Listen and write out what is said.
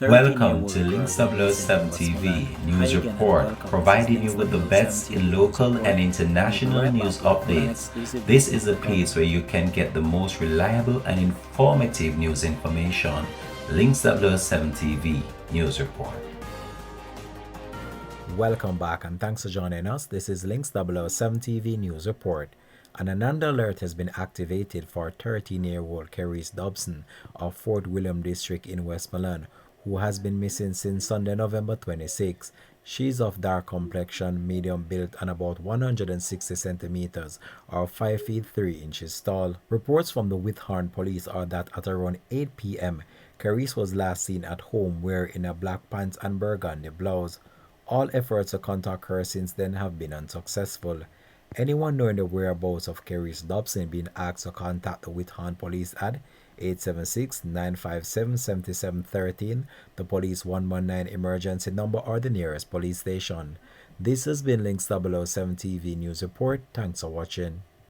Welcome to Links 007 TV News Report, providing you with the best in local and international news updates. This is a place where you can get the most reliable and informative news information. Links 007 TV News Report. Welcome back and thanks for joining us. This is Links 007 TV News Report. An Ananda alert has been activated for 13-year-old Kerris Dobson of Fort William District in Westmoreland, who has been missing since Sunday, November 26. She is of dark complexion, medium build, and about 160 centimeters or 5 feet 3 inches tall. Reports from the Whithorn police are that at around 8 p.m., Kerris was last seen at home wearing a black pants and burgundy blouse. All efforts to contact her since then have been unsuccessful. Anyone knowing the whereabouts of Kerris Dobson being asked to contact the Whithorn police at 876-957-7713, the police 119 emergency number, or the nearest police station. This has been Links 007 TV News Report. Thanks for watching.